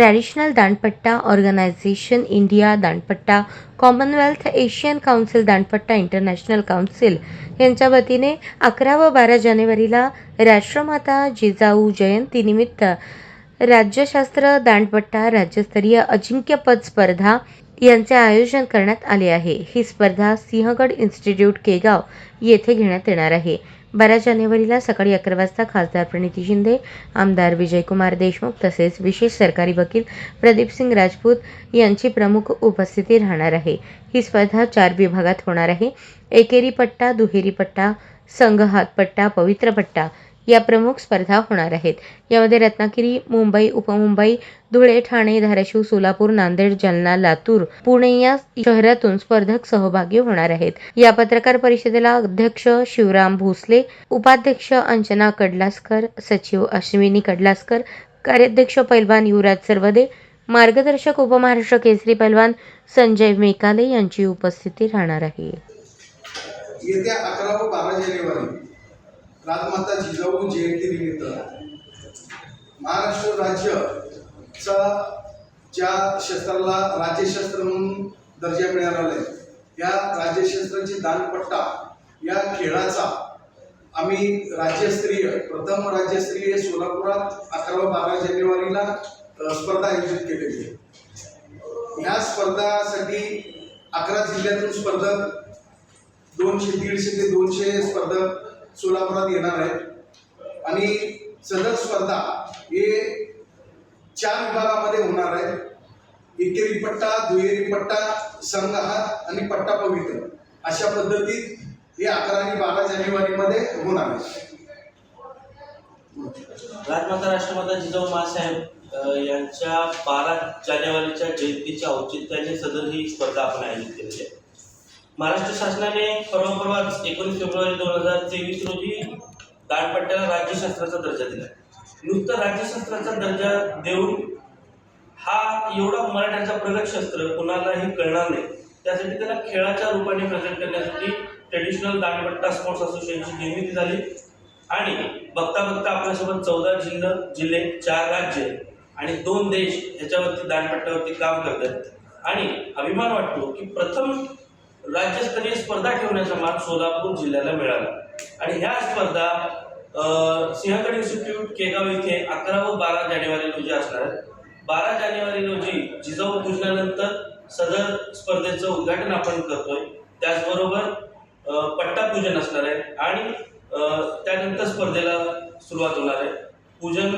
Traditional Dandpatta organisation India Dandpatta Commonwealth Asian council Dandpatta international council यांच्या वतीने 11 व 12 जानेवारीला राष्ट्रमाता जिजाऊ जयंतीनिमित्त राज्यशास्त्र दांडपट्टा राज्यस्तरीय अजिंक्यपद स्पर्धा यांचे आयोजन करण्यात आले आहे। ही स्पर्धा सिंहगड इन्स्टिट्यूट केगाव येथे घेण्यात येणार आहे। 12 जानेवारीला सकाळी 11 वाजता खासदार प्रणिती शिंदे, आमदार विजयकुमार देशमुख तसेच विशेष सरकारी वकील प्रदीपसिंग राजपूत यांची प्रमुख उपस्थिती राहणार आहे। ही स्पर्धा 4 विभागात होणार आहे। एकेरी पट्टा, दुहेरी पट्टा, संघ हात पट्टा, पवित्र पट्टा या प्रमुख स्पर्धा होणार आहेत। यामध्ये रत्नागिरी, मुंबई, उपमुंबई, धुळे, ठाणे, धाराशिव, सोलापूर, नांदेड, जालना, लातूर, पुणे या शहरातून स्पर्धक सहभागी होणार आहेत। या पत्रकार परिषदेला अध्यक्ष शिवराम भोसले, उपाध्यक्ष अंजना कडलासकर, सचिव अश्विनी कडलासकर, कार्याध्यक्ष पैलवान युवराज सरवदे, मार्गदर्शक उपमहाराष्ट्र केसरी पैलवान संजय मेकाले यांची उपस्थिती राहणार आहे। येत्या 11 व 12 जानेवारी राजमाता जिजाऊ जयंतीनिमित्त महाराष्ट्र राज्याचा ज्या शस्त्राला राज्यशस्त्र म्हणून दर्जा मिळाला आहे या राज्यशस्त्राची दांडपट्टा या खेळाचा आम्ही प्रथम राज्यस्तरीय सोलापुरात 11 व 12 जानेवारीला स्पर्धा आयोजित केलेली आहे। या स्पर्धासाठी 11 जिल्ह्यातून स्पर्धक 150 ते 200 स्पर्धक सोलापुरात येणार आहेत आणि सदर स्पर्धा हे 4 विभागामध्ये होणार आहे। एकेरी पट्टा, दुहेरी पट्टा, संघ हात आणि पट्टा पवित्र अशा पद्धतीत हे 11 आणि 12 जानेवारीमध्ये होणार आहे। राष्ट्रमाता जिजाऊ माँसाहेब यांच्या 12 जानेवारीच्या जयंतीच्या औचित्याने सदर ही स्पर्धा आपण आयोजित केलेली आहे। महाराष्ट्र शासनाने परवाच 19 फेब्रुवारी 2023 रोजी दांडपट्ट्याला राज्यशास्त्राचा दर्जा दिला। नुसतं राज्यशास्त्राचा दर्जा देऊन हा एवढा मराठ्यांचा प्रगत शस्त्र कुणालाही कळणार नाही, त्यासाठी त्याला खेळाच्या रूपाने प्रेझेंट करण्यासाठी ट्रेडिशनल दांडपट्टा स्पोर्ट्स असोसिएशनची निर्मिती झाली आणि बघता बघता आपल्यासोबत 14 जिल्हे, 4 राज्य आणि 2 देश याच्यावरती दांडपट्ट्यावरती काम करतात आणि अभिमान वाटतो की प्रथम राज्यस्तरीय स्पर्धा ठेवण्याचा मान सोलापूर जिल्ह्याला मिळाला आणि ह्या स्पर्धा सिंहगड इन्स्टिट्यूट केगाव येथे 11 व 12 जानेवारी रोजी असणार आहेत। 12 जानेवारी रोजी जिजाऊ पूजनानंतर सदर स्पर्धेचं उद्घाटन आपण करतोय। त्याचबरोबर पट्टा पूजन असणार आहे आणि त्यानंतर स्पर्धेला सुरुवात होणार आहे। पूजन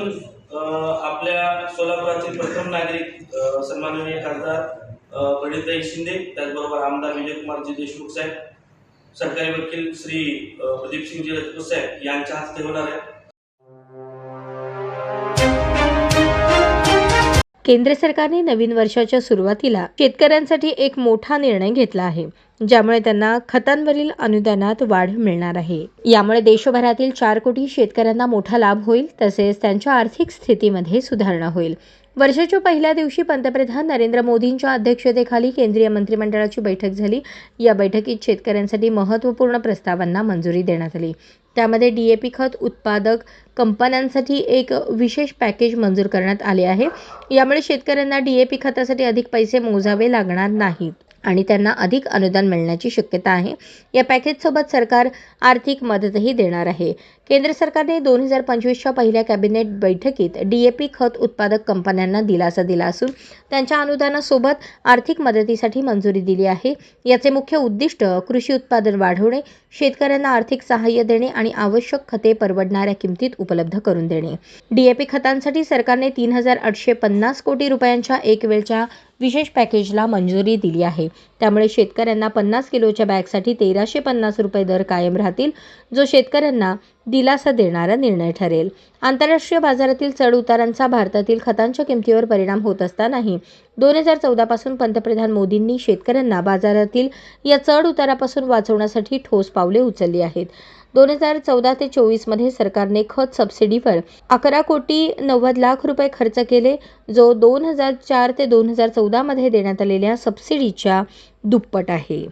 आपल्या सोलापुरातील प्रथम नागरिक सन्माननीय खासदार प्रणिती शिंदे, त्याचबरोबर आमदार विजयकुमारजी देशमुख साहेब, सरकारी वकील श्री प्रदीपसिंगजी राजपूत साहेब यांच्या हस्ते होणार आहे। केंद्र सरकारने नवीन वर्षाच्या सुरुवातीला शेतकऱ्यांसाठी एक मोठा निर्णय घेतला आहे, ज्यामुळे त्यांना खतांवरील अनुदानात वाढ मिळणार आहे। यामुळे देशभरातील 4 कोटी शेतकऱ्यांना मोठा लाभ होईल तसेच त्यांच्या आर्थिक स्थितीमध्ये सुधारणा होईल। वर्षाच्या पहिल्या दिवशी पंतप्रधान नरेंद्र मोदींच्या अध्यक्षतेखाली केंद्रीय मंत्रिमंडळाची बैठक झाली। या बैठकीत शेतकऱ्यांसाठी महत्त्वपूर्ण प्रस्तावांना मंजुरी देण्यात आली। त्यामध्ये DAP खत उत्पादक कंपन्यांसाठी एक विशेष पॅकेज मंजूर करण्यात आले आहे। यामुळे शेतकऱ्यांना DAP खतासाठी अधिक पैसे मोजावे लागणार नाहीत आणि त्यांना अधिक अनुदान मिळण्याची शक्यता आहे। या पॅकेजसोबत सरकार आर्थिक मदतही देणार आहे। केंद्र सरकारने 2025च्या पहिल्या कॅबिनेट बैठकीत DAP खत उत्पादक कंपन्यांना दिलासा दिला असून त्यांच्या अनुदानासोबत आर्थिक मदतीसाठी मंजुरी दिली आहे। याचे मुख्य उद्दिष्ट कृषी उत्पादन वाढवणे, शेतकऱ्यांना आर्थिक सहाय्य देणे आणि आवश्यक खते परवडणाऱ्या किमतीत उपलब्ध करून देणे। DAP खतांसाठी सरकारने 3,850 कोटी रुपयांच्या एक वेळच्या विशेष पॅकेजला मंजुरी दिली आहे। त्यामुळे शेतकऱ्यांना 50 किलोच्या बॅगसाठी 1,350 रुपये दर कायम राहतील, जो शेतकऱ्यांना दिलासा देणारा निर्णय ठरेल। आंतरराष्ट्रीय बाजारातील चढ-उतारांचा भारतातील खतांच्या किमतीवर परिणाम होत असतानाही 2014 पासून पंतप्रधान मोदींनी शेतकऱ्यांना बाजारातील या चढ-उतारापासून वाचवण्यासाठी ठोस पावले उचलली आहेत। 2014 ते 24 मध्ये सरकारने खत सबसिडीवर 11 कोटी 90 लाख रुपये खर्च केले, जो 2004 ते 2014 मध्ये देण्यात आलेल्या सबसिडीच्या दुप्पट आहे।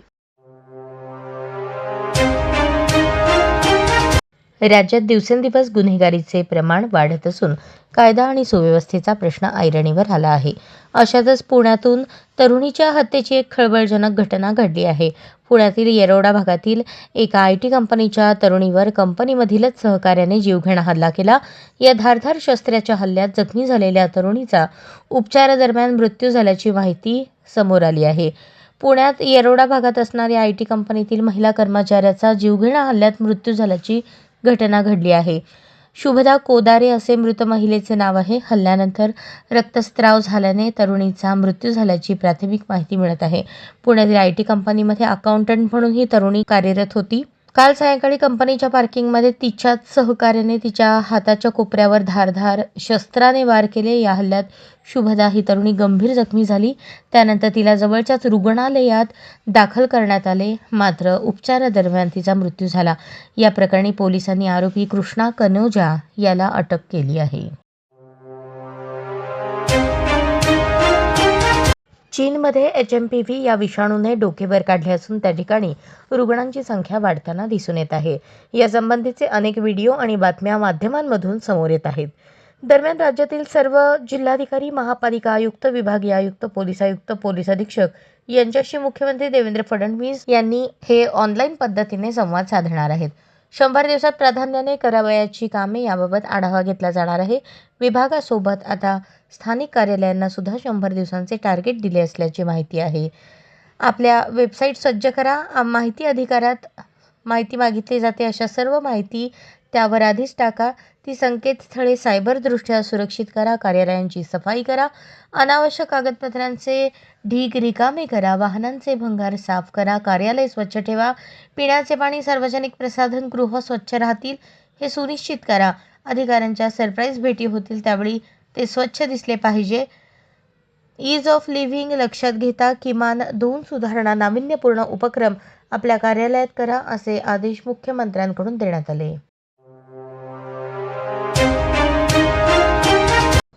राज्यात दिवसेंदिवस गुन्हेगारीचे प्रमाण वाढत असून कायदा आणि सुव्यवस्थेचा प्रश्न ऐरणीवर आला आहे. अशातच पुण्यातून तरुणीच्या हत्येची एक खळबळजनक घटना घडली आहे. पुण्यातील येरवडा भागातील एका IT कंपनीच्या तरुणीवर कंपनीमधीलच सहकाऱ्याने जीवघेणा हल्ला केला. या धारदार शस्त्राच्या हल्ल्यात जखमी झालेल्या तरुणीचा उपचारादरम्यान मृत्यू झाल्याची माहिती समोर आली आहे. पुण्यात येरवडा भागात असणाऱ्या IT कंपनीतील महिला कर्मचाऱ्याचा जीवघेणा हल्ल्यात मृत्यू झाल्याची घटना घडली आहे. शुभदा कोदारे असे मृत महिलेचे नाव आहे. हल्ल्यानंतर रक्तस्राव झाल्याने तरुणीचा मृत्यू झाल्याची प्राथमिक माहिती मिळत आहे. पुण्यातील IT कंपनीमध्ये अकाउंटंट म्हणून ही तरुणी कार्यरत होती. काल सायंकाळी कंपनीच्या पार्किंगमध्ये तिच्याच सहकार्याने तिच्या हाताच्या कोपऱ्यावर धारदार शस्त्राने वार केले. या हल्ल्यात शुभदा ही तरुणी गंभीर जखमी झाली. त्यानंतर तिला जवळच्याच रुग्णालयात दाखल करण्यात आले, मात्र उपचारादरम्यान तिचा मृत्यू झाला. या प्रकरणी पोलिसांनी आरोपी कृष्णा कनोजा याला अटक केली आहे. चीनमध्ये HMPV या विषाणूने डोकेवर काढले असून त्या ठिकाणी रुग्णांची संख्या वाढताना दिसून येत आहे. यासंबंधीचे अनेक व्हिडिओ आणि बातम्या माध्यमांमधून समोर येत आहेत. दरम्यान राज्यातील सर्व जिल्हाधिकारी, महापालिका आयुक्त, विभागीय आयुक्त, पोलीस आयुक्त, पोलीस अधीक्षक यांच्याशी मुख्यमंत्री देवेंद्र फडणवीस यांनी हे ऑनलाईन पद्धतीने संवाद साधणार आहेत. 100 दिवसात प्राधान्याने करावयाची कामे याबाबत आढावा घेतला जाणार आहे. विभागासोबत आता स्थानिक कार्यालयांना सुद्धा 100 दिवसांचे टार्गेट दिले असल्याची माहिती आहे. आपल्या वेबसाईट सज्ज करा. माहिती अधिकारात माहिती मागितली जाते अशा सर्व माहिती त्यावर आधीच टाका. ती संकेतस्थळे सायबरदृष्ट्या सुरक्षित करा. कार्यालयांची सफाई करा. अनावश्यक कागदपत्रांचे ढीग रिकामे करा. वाहनांचे भंगार साफ करा. कार्यालय स्वच्छ ठेवा. पिण्याचे पाणी, सार्वजनिक प्रसाधन गृह स्वच्छ राहतील हे सुनिश्चित करा. अधिकाऱ्यांच्या सरप्राईज भेटी होतील त्यावेळी ते स्वच्छ दिसले पाहिजे. ईज ऑफ लिव्हिंग लक्षात घेता किमान 2 सुधारणा नाविन्यपूर्ण उपक्रम आपल्या कार्यालयात करा, असे आदेश मुख्यमंत्र्यांकडून देण्यात आले.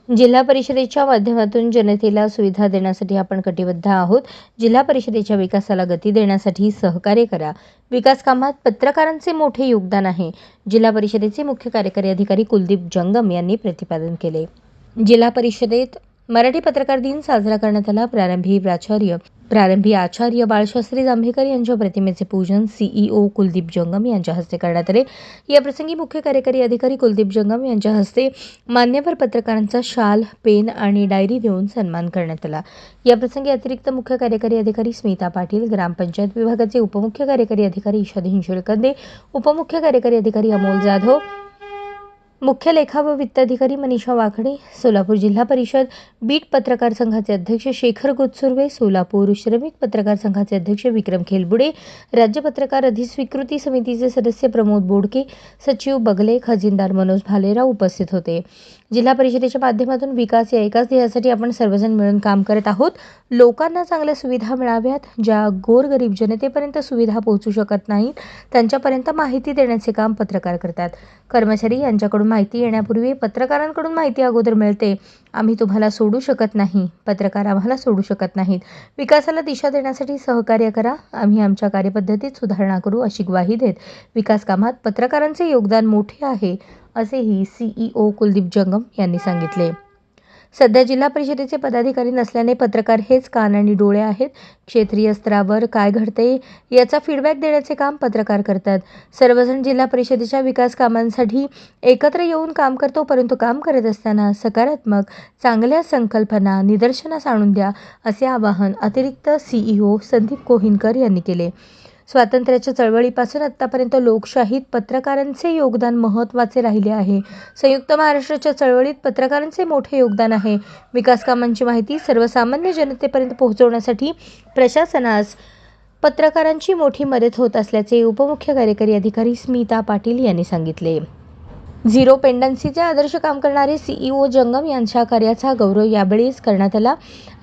जिल्हा परिषदेच्या माध्यमातून जनतेला सुविधा देण्यासाठी आपण कटिबद्ध आहोत. जिल्हा परिषदेच्या विकासाला गती देण्यासाठी सहकार्य करा. विकास कामात पत्रकारांचे मोठे योगदान आहे. जिल्हा परिषदेचे मुख्य कार्यकारी अधिकारी कुलदीप जंगम यांनी प्रतिपादन केले. जिल्हा परिषदेत मराठी पत्रकार दिन साजरा करण्यात आला. प्रारंभी आचार्य बाळशास्त्री जांभेकर यांच्या प्रतिमेचे पूजन CEO कुलदीप जंगम यांच्या हस्ते करण्यात आले. या प्रसंगी मुख्य कार्यकारी अधिकारी कुलदीप जंगम यांच्या हस्ते मान्यवर पत्रकारांचा शाल, पेन आणि डायरी देऊन सन्मान करण्यात आला. या प्रसंगी अतिरिक्त मुख्य कार्यकारी अधिकारी स्मिता पाटील, ग्रामपंचायत विभागाचे उपमुख्य कार्यकारी अधिकारी ईशाधीन शिळकंदे, उपमुख्य कार्यकारी अधिकारी अमोल जाधव, मुख्य लेखा व वित्त अधिकारी मनीषा वाकडे, सोलापूर जिल्हा परिषद बीट पत्रकार संघाचे अध्यक्ष शेखर गोतसुर्वे, सोलापूर श्रमिक पत्रकार संघाचे अध्यक्ष विक्रम खेलबुडे, राज्य पत्रकार अधिस्वीकृती समितीचे सदस्य प्रमोद बोडके, सचिव बगले, खजिनदार मनोज भालेराव उपस्थित होते. जिल्हा परिषदेच्या माध्यमातून विकास या एकाच ध्येयासाठी आपण सर्वजण मिळून काम करत आहोत. लोकांना चांगल्या सुविधा मिळाव्यात. ज्या गोरगरीब जनतेपर्यंत सुविधा पोहोचू शकत नाहीत त्यांच्यापर्यंत माहिती देण्याचे काम पत्रकार करतात. कर्मचारी यांच्याकडून माहिती येण्यापूर्वी पत्रकारांकडून माहिती अगोदर मिळते. आम्ही तुम्हाला सोडू शकत नाही, पत्रकार आम्हाला सोडू शकत नाहीत. विकासाला दिशा देण्यासाठी सहकार्य करा. आम्ही आमच्या कार्यपद्धतीत सुधारणा करू, अशी ग्वाही देत विकास कामात पत्रकारांचे योगदान मोठे आहे, असेही CEO कुलदीप जंगम यांनी सांगितले. सध्या जिल्हा परिषदेचे पदाधिकारी नसल्याने पत्रकार हेच कान आणि डोळे आहेत. क्षेत्रीय स्तरावर काय घडते याचा फीडबॅक देण्याचे काम पत्रकार करतात. सर्वजण जिल्हा परिषदेच्या विकास कामांसाठी एकत्र येऊन काम करतो, परंतु काम करत असताना सकारात्मक चांगल्या संकल्पना निदर्शनास आणून द्या, असे आवाहन अतिरिक्त CEO संदीप कोहिनकर यांनी केले. स्वातंत्र्याच्या चळवळीपासून आत्तापर्यंत लोकशाहीत पत्रकारांचे योगदान महत्त्वाचे राहिले आहे. संयुक्त महाराष्ट्राच्या चळवळीत पत्रकारांचे मोठे योगदान आहे. विकास कामांची माहिती सर्वसामान्य जनतेपर्यंत पोहोचवण्यासाठी प्रशासनास पत्रकारांची मोठी मदत होत असल्याचे उपमुख्य कार्यकारी अधिकारी स्मिता पाटील यांनी सांगितले. झिरो पेंडन्सीचे आदर्श काम करणारे CEO जंगम यांच्या कार्याचा गौरव यावेळीच करण्यात आला.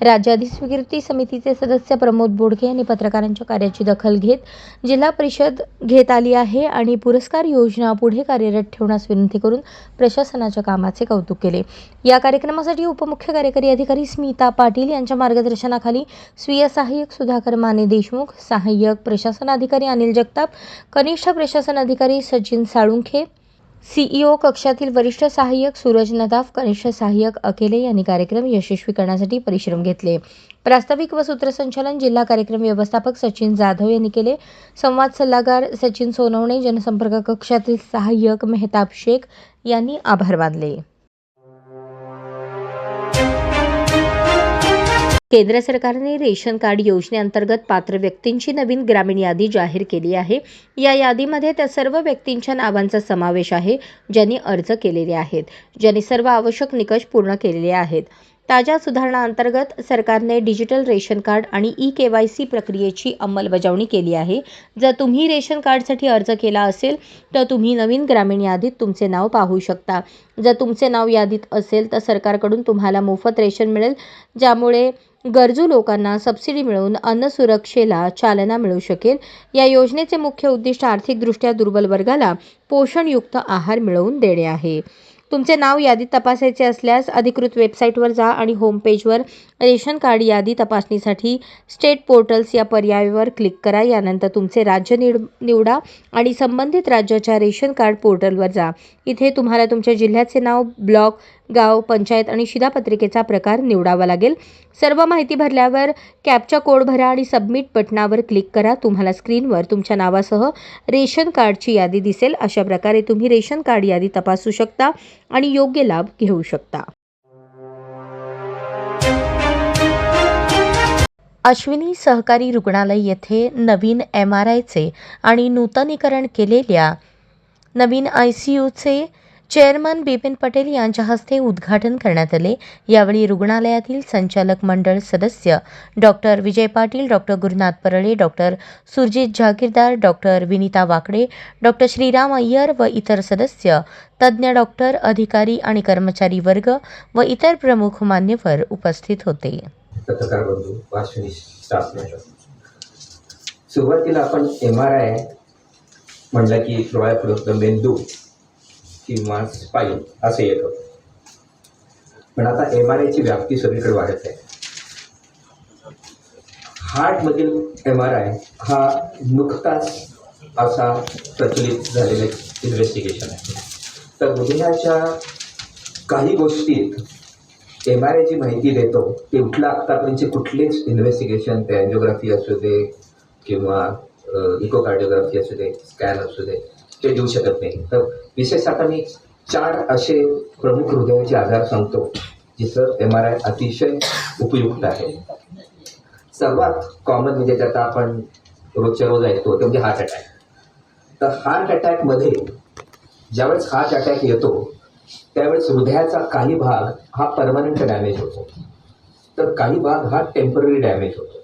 राज्य अधिस्वीकृती समितीचे सदस्य प्रमोद बोडके यांनी पत्रकारांच्या कार्याची दखल घेत जिल्हा परिषद घेत आली आहे आणि पुरस्कार योजना पुढे कार्यरत ठेवण्यास विनंती करून प्रशासनाच्या कामाचे कौतुक केले. या कार्यक्रमासाठी उपमुख्य कार्यकारी अधिकारी स्मिता पाटील यांच्या मार्गदर्शनाखाली स्वीय सहाय्यक सुधाकर माने देशमुख, सहाय्यक प्रशासन अधिकारी अनिल जगताप, कनिष्ठ प्रशासन अधिकारी सचिन साळुंखे, सीईओ कक्षातील वरिष्ठ सहाय्यक सूरज नदाफ, कनिष्ठ सहाय्यक अकेले यांनी कार्यक्रम यशस्वी करण्यासाठी परिश्रम घेतले. प्रास्ताविक व सूत्रसंचालन जिल्हा कार्यक्रम व्यवस्थापक सचिन जाधव यांनी केले. संवाद सल्लागार सचिन सोनवणे, जनसंपर्क कक्षातील सहाय्यक मेहताब शेख यांनी आभार मानले. केंद्र सरकारने रेशन कार्ड योजनेअंतर्गत पात्र व्यक्तींची नवीन ग्रामीण यादी जाहीर केली आहे. या यादीमध्ये त्या सर्व व्यक्तींच्या नावांचा समावेश आहे ज्यांनी अर्ज केलेले आहेत, ज्यांनी सर्व आवश्यक निकष पूर्ण केलेले आहेत. ताज्या सुधारणांतर्गत सरकारने डिजिटल रेशन कार्ड आणि ई-KYC प्रक्रियेची अंमलबजावणी केली आहे. जर तुम्ही रेशन कार्डसाठी अर्ज केला असेल तर तुम्ही नवीन ग्रामीण यादीत तुमचे नाव पाहू शकता. जर तुमचे नाव यादीत असेल तर सरकारकडून तुम्हाला मोफत रेशन मिळेल, ज्यामुळे गरजू लोकांना सबसिडी मिळून अन्न सुरक्षेला चालना मिळू शकेल. या योजनेचे मुख्य उद्दिष्ट आर्थिकदृष्ट्या दुर्बल वर्गाला पोषणयुक्त आहार मिळवून देणे आहे. तुमचे नाव यादीत तपासायचे असल्यास अधिकृत वेबसाईटवर जा आणि होम पेजवर रेशन कार्ड यादी तपासणीसाठी स्टेट पोर्टल्स या पर्यायावर क्लिक करा. यानंतर तुमचे राज्य निवडा आणि संबंधित राज्याच्या रेशन कार्ड पोर्टलवर जा. इथे तुम्हाला तुमच्या जिल्ह्याचे नाव, ब्लॉक, गाव, पंचायत आणि शिधापत्रिकेचा प्रकार निवडावा लागेल. सर्व माहिती भरल्यावर कॅप्चा कोड भरा आणि सबमिट बटणावर क्लिक करा. तुम्हाला स्क्रीनवर तुमच्या नावासह रेशन कार्डची यादी दिसेल. अशा प्रकारे तुम्ही रेशन कार्ड यादी तपासू शकता आणि योग्य लाभ घेऊ शकता. अश्विनी सहकारी रुग्णालय येथे नवीन MRIचे आणि नूतनीकरण केलेल्या नवीन ICUचे चेअरमन बिपिन पटेल यांच्या हस्ते उद्घाटन करण्यात आले. यावेळी रुग्णालयातील संचालक मंडळ सदस्य doctor Vijay Patil, doctor Gurunath Parale, doctor Surjit Jagirdar, doctor Vinita Wakade, doctor Shriram Iyer व इतर सदस्य, तज्ज्ञ डॉक्टर, अधिकारी आणि कर्मचारी वर्ग व इतर प्रमुख मान्यवर उपस्थित होते. पत्रकार बंधू, अश्विनी स्टाफ मेंबर. सुरुवातीला आपण MRI म्हणलं की डोळ्यापुढं मेंदू किंवा स्पाईन असं येत होतं, पण आता MRIची व्याप्ती सगळीकडे वाढत आहे. हार्टमधील MRI हा नुकताच असा प्रचलित झालेला इन्व्हेस्टिगेशन आहे. तर हृदयाच्या काही गोष्टीत MRI जी माहिती देतो ते आतापर्यंतचे कुठलेच इन्व्हेस्टिगेशन, ते अँजिओग्राफी असू दे किंवा इकोकार्डिओग्राफी असू दे, स्कॅन असू दे, ते देऊ शकत नाही. तर विशेष आता मी 4 असे प्रमुख हृदयाचे आजार सांगतो जिथं MRI अतिशय उपयुक्त आहे. सर्वात कॉमन म्हणजे त्याचा आपण रोजच्या रोज ऐकतो ते म्हणजे हार्ट अटॅक. तर हार्ट अटॅकमध्ये ज्यावेळेस हार्ट अटॅक येतो त्यावेळेस हृदयाचा काही भाग हा परमनंट डॅमेज होतो, तर काही भाग हा टेम्पररी डॅमेज होतो.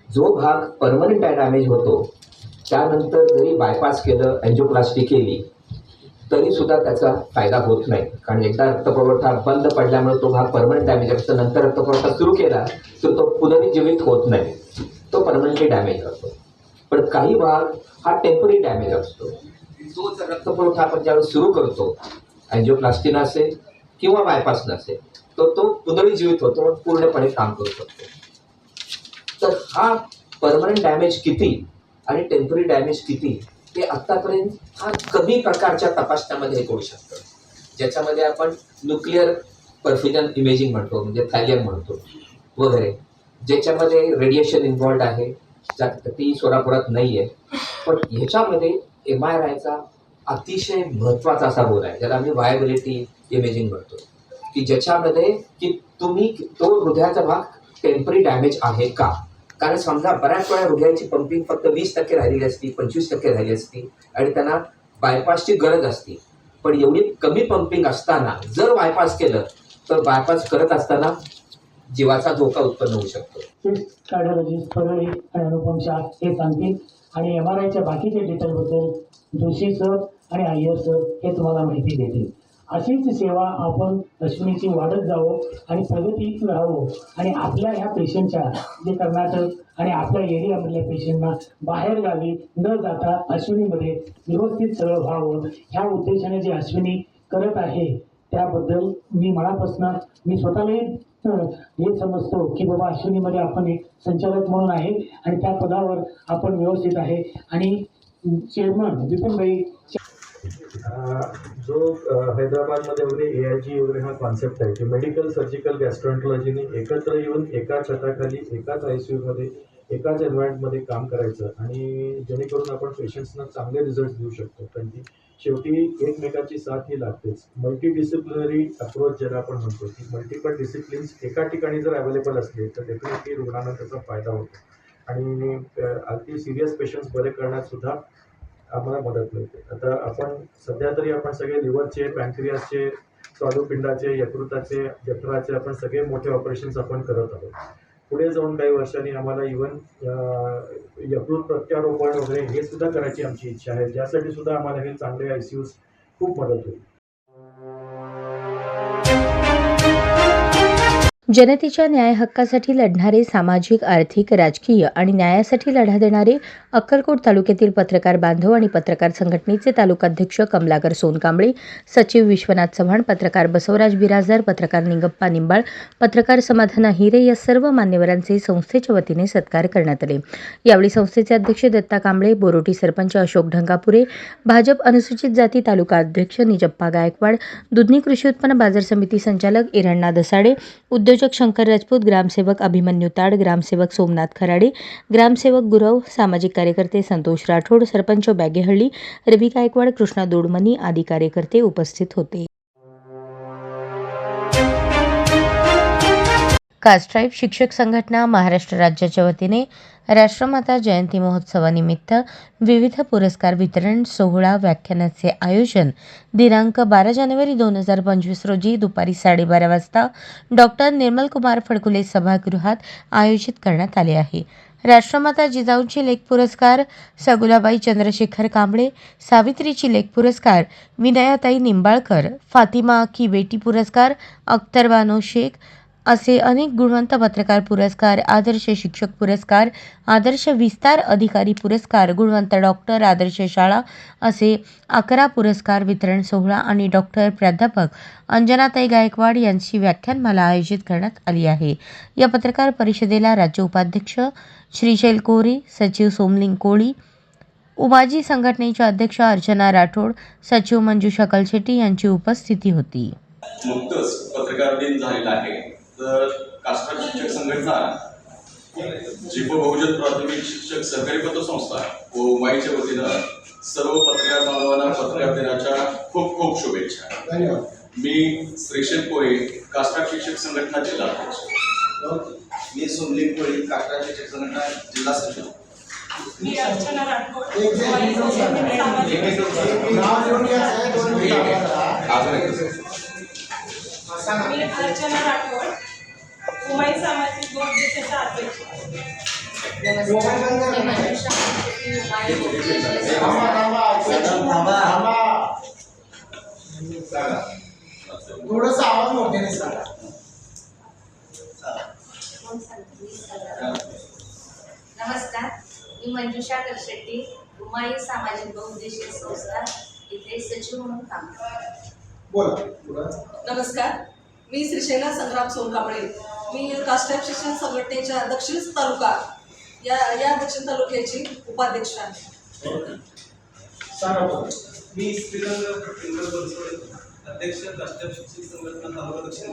जो भाग परमनंट डॅमेज होतो त्यानंतर जरी बायपास केलं, अँजिओप्लास्टी केली तरी सुद्धा त्याचा फायदा होत नाही, कारण एकदा रक्तपुरवठा बंद पडल्यामुळे तो भाग परमनंट डॅमेज असतो. नंतर रक्तपुरवठा सुरू केला तर तो पुनरुज्जीवित होत नाही, तो परमनंटली डॅमेज असतो. पण काही भाग हा टेम्पररी डॅमेज असतो. तो जर रक्तपुरवठा आपण ज्यावेळेस सुरू करतो, अँजिओप्लास्टी नसेल किंवा बायपास नसेल, तर तो पुनरुज्जीवित होतो, पूर्णपणे काम करू शकतो. तर हा परमनंट डॅमेज किती आणि टेम्पररी डॅमेज किती ते आत्तापर्यंत फार कमी प्रकारच्या तपासण्यामध्ये करू शकतं, ज्याच्यामध्ये आपण न्यूक्लिअर परफ्युजन इमेजिंग म्हणतो, म्हणजे थॅलियम म्हणतो वगैरे, ज्याच्यामध्ये रेडिएशन इन्व्हॉल्ड आहे, ती सोलापुरात नाही आहे. पण ह्याच्यामध्ये MRIचा अतिशय महत्त्वाचा असा रोल आहे, ज्याला आम्ही व्हायबिलिटी इमेजिंग म्हणतो, की ज्याच्यामध्ये की तुम्ही तो हृदयाचा भाग टेम्पररी डॅमेज आहे का. कारण समजा बऱ्याच वेळा हृदयाची पंपिंग फक्त 20% राहिलेली असती, 25% राहिली असती आणि त्यांना बायपासची गरज असते. पण एवढी कमी पंपिंग असताना जर बायपास केलं तर बायपास करत असताना जीवाचा धोका उत्पन्न होऊ शकतो. कार्डिओलॉजिस्ट परळे आणि अनुपम शाह हे सांगतील आणि MRIच्या बाकीच्या डिटेलबद्दल जोशी सर आणि अय्यर सर हे तुम्हाला माहिती देतील. अशीच सेवा आपण अश्विनीची वाढत जावं आणि प्रगतीत राहावं आणि आपल्या ह्या पेशंटच्या जे कर्नाटक आणि आपल्या एरियामधल्या पेशंटना बाहेर गावी न जाता अश्विनीमध्ये व्यवस्थित सगळं व्हावं ह्या उद्देशाने जे अश्विनी करत आहे त्याबद्दल मी मनापासून मी स्वतःलाही हे समजतो की बाबा अश्विनीमध्ये आपण एक संचालक म्हणून आहे आणि त्या पदावर आपण व्यवस्थित आहे. आणि चेअरमन बिपिन भाई जो हैदराबादमध्ये वगैरे AIG वगैरे हा कॉन्सेप्ट आहे की मेडिकल सर्जिकल गॅस्ट्रोएंटॉलॉजीने एकत्र येऊन एका छताखाली एकाच ICUमध्ये एकाच एन्व्हायरमेंटमध्ये काम करायचं आणि जेणेकरून आपण पेशंट्सना चांगले रिझल्ट देऊ शकतो. कारण की शेवटी एकमेकाची साथ ही लागतेच. मल्टी डिसिप्लिनरी अप्रोच ज्याला आपण म्हणतो की मल्टिपल डिसिप्लिन्स एका ठिकाणी जर अवेलेबल असले तर डेफिनेटली रुग्णांना त्याचा फायदा होतो आणि अगदी सिरियस पेशंट्स बरे करण्यात सुद्धा आम्हाला मदत मिळते. आता आपण सध्या तरी आपण सगळे लिव्हरचे, पॅन्क्रियासचे, स्वादुपिंडाचे, यकृताचे, जठराचे आपण सगळे मोठे ऑपरेशन्स आपण करत आहोत. पुढे जाऊन काही वर्षांनी आम्हाला इव्हन यकृत प्रत्यारोपण वगैरे हे सुद्धा करायची आमची इच्छा आहे, ज्यासाठी सुद्धा आम्हाला हे चांगले ICUs खूप मदत होईल. जनतेच्या न्याय हक्कासाठी लढणारे, सामाजिक, आर्थिक, राजकीय आणि न्यायासाठी लढा देणारे अक्कलकोट तालुक्यातील पत्रकार बांधव आणि पत्रकार संघटनेचे तालुकाध्यक्ष कमलाकर सोनकांबळे, सचिव विश्वनाथ चव्हाण, पत्रकार बसवराज बिराजदार, पत्रकार निंगप्पा निंबाळ, पत्रकार समाधान हिरे या सर्व मान्यवरांचे संस्थेच्या वतीने सत्कार करण्यात आले. यावेळी संस्थेचे अध्यक्ष दत्ता कांबळे, बोरोटी सरपंच अशोक ढंगापुरे, भाजप अनुसूचित जाती तालुका अध्यक्ष निजप्पा गायकवाड, दुधनी कृषी उत्पन्न बाजार समिती संचालक इरण्णा दसाडे, उद्योजक शंकर राजपूत, ग्रामसेवक अभिमन्यू ताड, ग्रामसेवक सोमनाथ खराडे, ग्रामसेवक गुरव, सामाजिक कार्यकर्ते संतोष राठोड, सरपंच बॅगेहळ्ळी, रवी गायकवाड, कृष्णा दोडमनी आदी कार्यकर्ते उपस्थित होते. कास्ट्राईब शिक्षक संघटना महाराष्ट्र राज्याच्या वतीने राष्ट्रमाता जयंती महोत्सवानिमित्त विविध पुरस्कार वितरण सोहळा व्याख्यानाचे आयोजन दिनांक 12 जानेवारी 2025 रोजी दुपारी 12:30 वाजता डॉक्टर निर्मलकुमार फडकुले सभागृहात आयोजित करण्यात आले आहे. राष्ट्रमाता जिजाऊंची लेख पुरस्कार सगुलाबाई चंद्रशेखर कांबळे, सावित्रीची लेख पुरस्कार विनयाताई निंबाळकर, फातिमा की बेटी पुरस्कार अख्तरबानो शेख असे अनेक गुणवंत पत्रकार पुरस्कार, आदर्श शिक्षक पुरस्कार, आदर्श विस्तार अधिकारी पुरस्कार, गुणवंत डॉक्टर, आदर्श शाळा असे 11 पुरस्कार वितरण सोहळा आणि डॉक्टर प्राध्यापक अंजनाताई गायकवाड यांची व्याख्यानमाला आयोजित करण्यात आली आहे. या पत्रकार परिषदेला राज्य उपाध्यक्ष श्रीशैल कोरे, सचिव सोमलिंग कोळी, उमाजी संघटनेच्या अध्यक्ष अर्चना राठोड, सचिव मंजुषा कलशेट्टी यांची उपस्थिती होती. नुकतंच पत्रकार दिन झालेला आहे. तर कास्ट्राईब शिक्षक संघटना, जिपो बहुजन प्राथमिक शिक्षक सहकारी पतसंस्था व उमाईच्या वतीनं सर्व पत्रकार बांधवांना पत्रकार दिनाच्या खूप खूप शुभेच्छा. धन्यवाद. मी श्रीशैल कोरे, कास्ट्राईब शिक्षक संघटना जिल्हाध्यक्ष. मी सोमलिंग कोळी, कास्ट्राईब शिक्षक संघटना जिल्हा सचिव. मी अर्चना राठोड, मी अर्चना राठोड, उमाई सामाजिक बौद्धिकतेचा अध्यक्ष. थोडंसं आवाज मोठ्याने सांगा. नमस्कार, मी मंजुषा कलशेट्टी, उमाई सामाजिक बहुउद्देशीय संस्था इथे सचिव म्हणून काम करते. बोला. नमस्कार, मी श्रीशैला संग्राम सोनकांबळे, मी कास्ट्राईब शिक्षण संघटनेच्या दक्षिण तालुका या दक्षिण तालुक्याची उपाध्यक्ष आहे. मी अध्यक्ष कास्ट्राईब शिक्षक संघटना तालुका दक्षिण.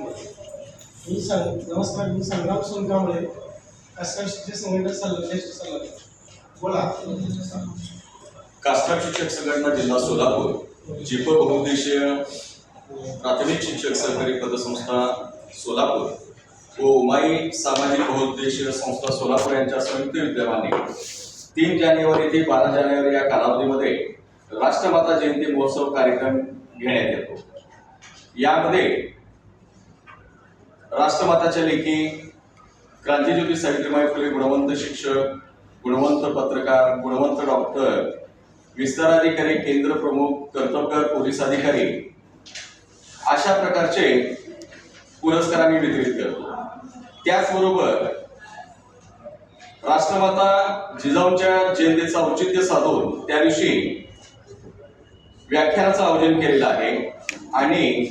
नमस्कार, मी संग्राम सोनकांबळे, कास्ट्राईब शिक्षक संघटना सल्लागार. बोला. कास्ट्राईब शिक्षक संघटना जिल्हा सोलापूर, जिपो बहुउद्देशीय प्राथमिक शिक्षक सहकारी पतसंस्था सोलापूर व उमाई सामाजिक बहुउद्देशीय संस्था सोलापूर यांच्या संयुक्त विद्यमाने 3 जानेवारी ते 12 जानेवारी या कालावधीमध्ये राष्ट्रमाता जयंती महोत्सव कार्यक्रम घेण्यात येतो. यामध्ये राष्ट्रमाताच्या लेखी क्रांतिज्योती सावित्रीबाई फुले गुणवंत शिक्षक, गुणवंत पत्रकार, गुणवंत डॉक्टर, विस्तार अधिकारी, केंद्र प्रमुख, कर्तबगार पोलीस अधिकारी अशा प्रकारचे पुरस्कार आम्ही वितरित करतो. त्याचबरोबर राष्ट्रमाता जिजाऊंच्या जयंतीचं औचित्य साधून त्या दिवशी व्याख्यानाचं आयोजन केलेलं आहे आणि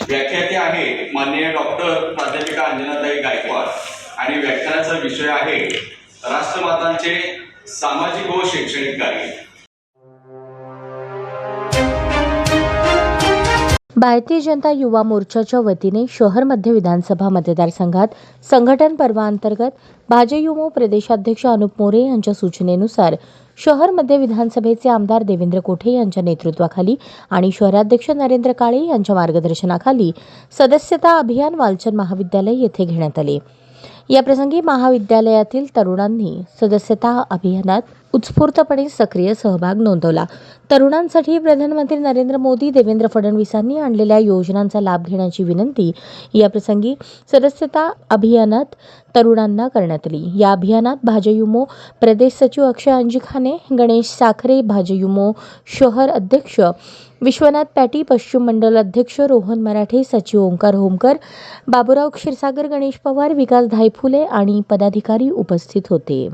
व्याख्याते आहे माननीय डॉक्टर प्राध्यापिका अंजनाताई गायकवाड आणि व्याख्यानाचा विषय आहे राष्ट्रमातांचे सामाजिक व शैक्षणिक कार्य. भारतीय जनता युवा मोर्चाच्या वतीने शहर मध्य विधानसभा मतदारसंघात संघटन पर्वाअंतर्गत भाजयुमो प्रदेशाध्यक्ष अनुप मोरे यांच्या सूचनेनुसार शहर मध्य विधानसभेचे आमदार देवेंद्र कोठे यांच्या नेतृत्वाखाली आणि शहराध्यक्ष नरेंद्र काळे यांच्या मार्गदर्शनाखाली सदस्यता अभियान वालचंद महाविद्यालय येथे घेण्यात आले. या प्रसंगी महाविद्यालयातील तरुणांनी सदस्यता अभियानात उत्स्फूर्तपणे सक्रिय सहभाग नोंदवला. तरुणांसाठी प्रधानमंत्री नरेंद्र मोदी देवेंद्र फडणवीसांनी आणलेल्या योजनांचा लाभ घेण्याची विनंती या प्रसंगी सदस्यता अभियानात तरुणांना करण्यात आली. या अभियानात भाजयुमो प्रदेश सचिव अक्षय अंजिखाने, गणेश साखरे भाजयुमो शहर अध्यक्ष, विश्वनाथ पॅटी पश्चिम मंडल अध्यक्ष, रोहन मराठे सचिव, ओंकार होमकर, बाबूराव क्षीरसागर, गणेश पवार, विकास धायफुले आणि पदाधिकारी उपस्थित होते.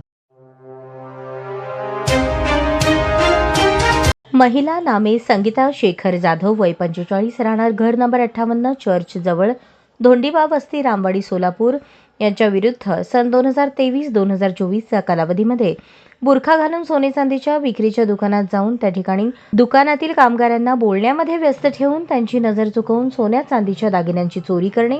महिला नामे संगीता शेखर जाधव, वय 45, राहणार घर नंबर 58 चर्च जवळ, धोंडीबा वस्ती, रामवाडी, सोलापूर यांच्या विरुद्ध सन 2023-2024 या कालावधीमध्ये बुरखा घालून सोने चांदीच्या विक्रीच्या दुकानात जाऊन त्या ठिकाणी दुकानातील कामगारांना बोलण्यामध्ये व्यस्त ठेवून त्यांची नजर चुकवून सोन्या चांदीच्या दागिन्यांची चोरी करणे,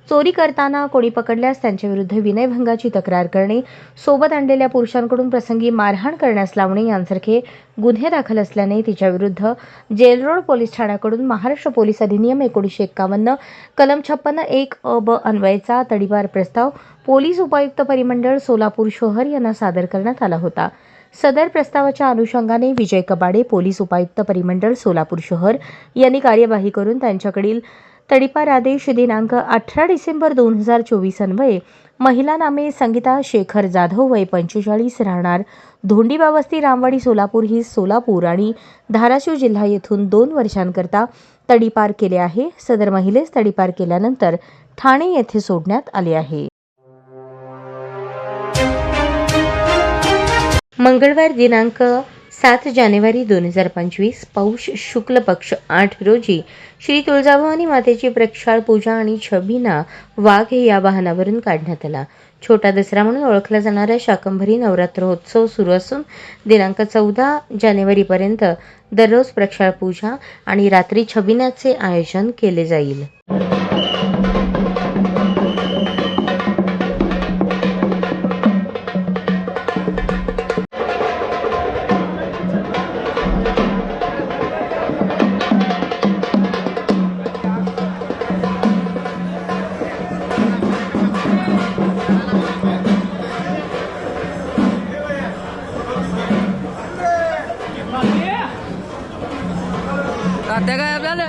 चोरी करताना कोणी पकडल्यास त्यांच्याविरुद्ध विनयभंगाची तक्रार करणे, सोबत आणलेल्या पुरुषांकडून प्रसंगी मारहाण करण्यास लावणे यांसारखे गुन्हे दाखल असल्याने तिच्याविरुद्ध जेल रोड पोलीस ठाण्याकडून महाराष्ट्र पोलीस अधिनियम 1951 कलम 56(1)(अ)(ब) अन्वयेचा तडीपार प्रस्ताव पोलीस उपायुक्त परिमंडळ सोलापूर शहर यांना सादर करण्यात आला होता. सदर प्रस्तावाच्या अनुषंगाने विजय कबाडे, पोलीस उपायुक्त परिमंडळ सोलापूर शहर यांनी कार्यवाही करून त्यांच्याकडील तडीपार आदेश दिनांक 18 डिसेंबर 2024 अन्वये महिला नामे संगीता शेखर जाधव, वय 45, राहणार धोंडीबा वस्ती, रामवाडी, सोलापूर ही सोलापूर आणि धाराशिव जिल्हा येथून 2 वर्षांकरता तडीपार केले आहे. सदर महिलेस तडीपार केल्यानंतर ठाणे येथे सोडण्यात आले आहे. मंगळवार दिनांक 7 जानेवारी 2025 पौष शुक्ल पक्ष 8 रोजी श्री तुळजाभवानी मातेची प्रक्षाळ पूजा आणि छबिना वाघ या वाहनावरून काढण्यात आला. छोटा दसरा म्हणून ओळखला जाणारा शाकंभरी नवरात्रोत्सव सुरू असून दिनांक 14 जानेवारीपर्यंत दररोज प्रक्षाळ पूजा आणि रात्री छबिन्याचे आयोजन केले जाईल. तात्या काय आपल्याला